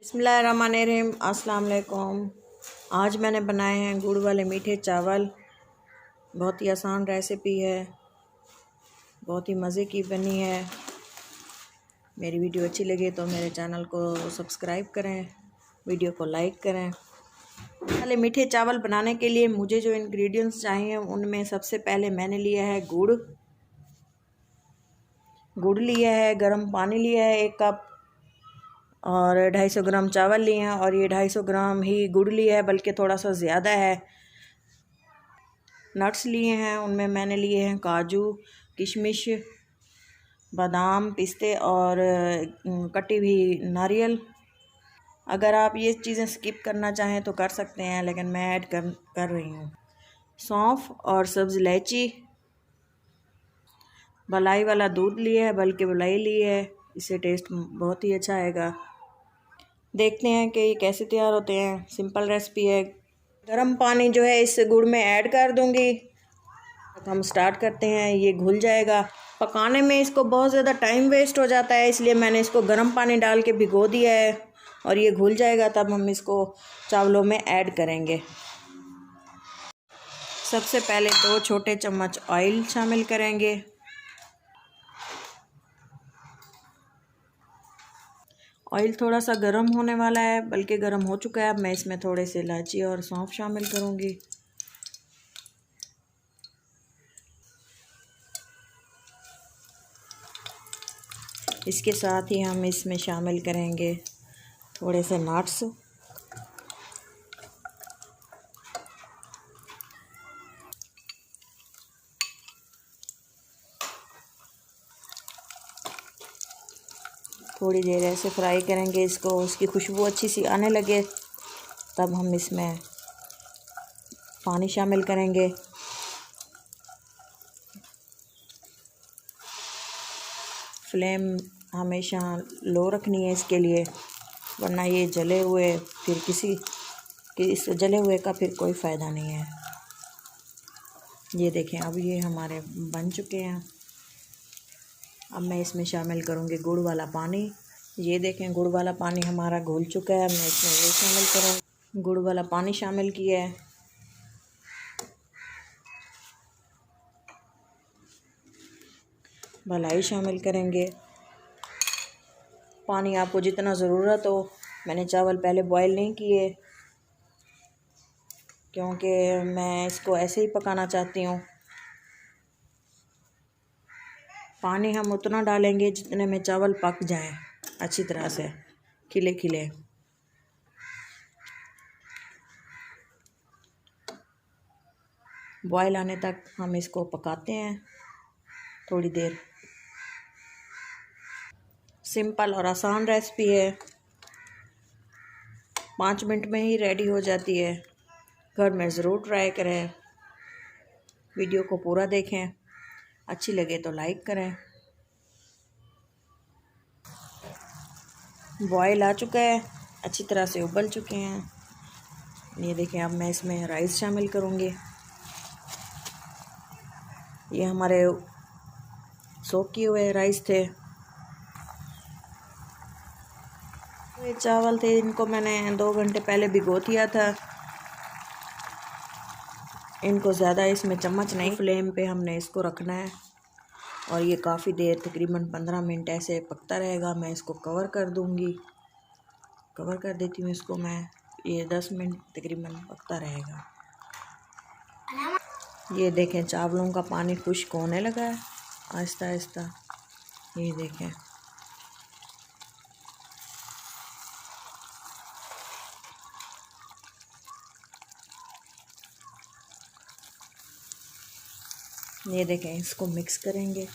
बिस्मिल्लाहिर्रहमानिर्रहीम। अस्सलाम वालेकुम। आज मैंने बनाए हैं गुड़ वाले मीठे चावल। बहुत ही आसान रेसिपी है, बहुत ही मज़े की बनी है। मेरी वीडियो अच्छी लगे तो मेरे चैनल को सब्सक्राइब करें, वीडियो को लाइक करें। वाले मीठे चावल बनाने के लिए मुझे जो इंग्रेडिएंट्स चाहिए उनमें सबसे पहले मैंने लिया है गुड़ लिया है, गर्म पानी लिया है 1 कप और 250 ग्राम चावल लिए हैं और ये 250 ग्राम ही गुड़ लिया है, बल्कि थोड़ा सा ज़्यादा है। नट्स लिए हैं, उनमें मैंने लिए हैं काजू, किशमिश, बादाम, पिस्ते और कटी हुई नारियल। अगर आप ये चीज़ें स्किप करना चाहें तो कर सकते हैं, लेकिन मैं ऐड कर रही हूँ। सौंफ और सब्ज़ इलायची, मलाई वाला दूध लिया है, बल्कि मलाई ली है, इससे टेस्ट बहुत ही अच्छा आएगा। देखते हैं कि ये कैसे तैयार होते हैं। सिंपल रेसिपी है। गर्म पानी जो है इस गुड़ में ऐड कर दूंगी। हम स्टार्ट करते हैं। ये घुल जाएगा। पकाने में इसको बहुत ज़्यादा टाइम वेस्ट हो जाता है, इसलिए मैंने इसको गर्म पानी डाल के भिगो दिया है और ये घुल जाएगा तब हम इसको चावलों में ऐड करेंगे। सबसे पहले 2 छोटे चम्मच ऑयल शामिल करेंगे। ऑयल थोड़ा सा गर्म होने वाला है, बल्कि गर्म हो चुका है। अब मैं इसमें थोड़े से इलायची और सौंफ शामिल करूंगी। इसके साथ ही हम इसमें शामिल करेंगे थोड़े से नट्स, थोड़ी देर ऐसे फ्राई करेंगे इसको, उसकी खुशबू अच्छी सी आने लगे तब हम इसमें पानी शामिल करेंगे। फ्लेम हमेशा लो रखनी है इसके लिए, वरना ये जले हुए इस जले हुए का फिर कोई फ़ायदा नहीं है। ये देखें, अब ये हमारे बन चुके हैं। अब मैं इसमें शामिल करूँगी गुड़ वाला पानी। ये देखें, गुड़ वाला पानी हमारा घुल चुका है। मैं इसमें ये शामिल करूँ, गुड़ वाला पानी शामिल किया है। मलाई शामिल करेंगे। पानी आपको जितना ज़रूरत हो। मैंने चावल पहले बॉईल नहीं किए, क्योंकि मैं इसको ऐसे ही पकाना चाहती हूँ। पानी हम उतना डालेंगे जितने में चावल पक जाएं अच्छी तरह से, खिले खिले। बॉईल आने तक हम इसको पकाते हैं थोड़ी देर। सिंपल और आसान रेसिपी है, 5 मिनट में ही रेडी हो जाती है। घर में ज़रूर ट्राई करें। वीडियो को पूरा देखें, अच्छी लगे तो लाइक करें। बॉयल आ चुका है, अच्छी तरह से उबल चुके हैं। ये देखें, अब मैं इसमें राइस शामिल करूँगी। ये हमारे सोक किए हुए राइस थे। ये चावल थे, इनको मैंने 2 घंटे पहले भिगो दिया था। इनको ज़्यादा इसमें चम्मच नहीं, फ्लेम पे हमने इसको रखना है और ये काफ़ी देर, तकरीबन 15 मिनट ऐसे पकता रहेगा। मैं इसको कवर कर दूंगी, कवर कर देती हूँ इसको मैं। ये 10 मिनट तकरीबन पकता रहेगा। ये देखें, चावलों का पानी खुश्क होने लगा है आहिस्ता आहिस्ता। ये देखें, ये देखें, इसको मिक्स करेंगे।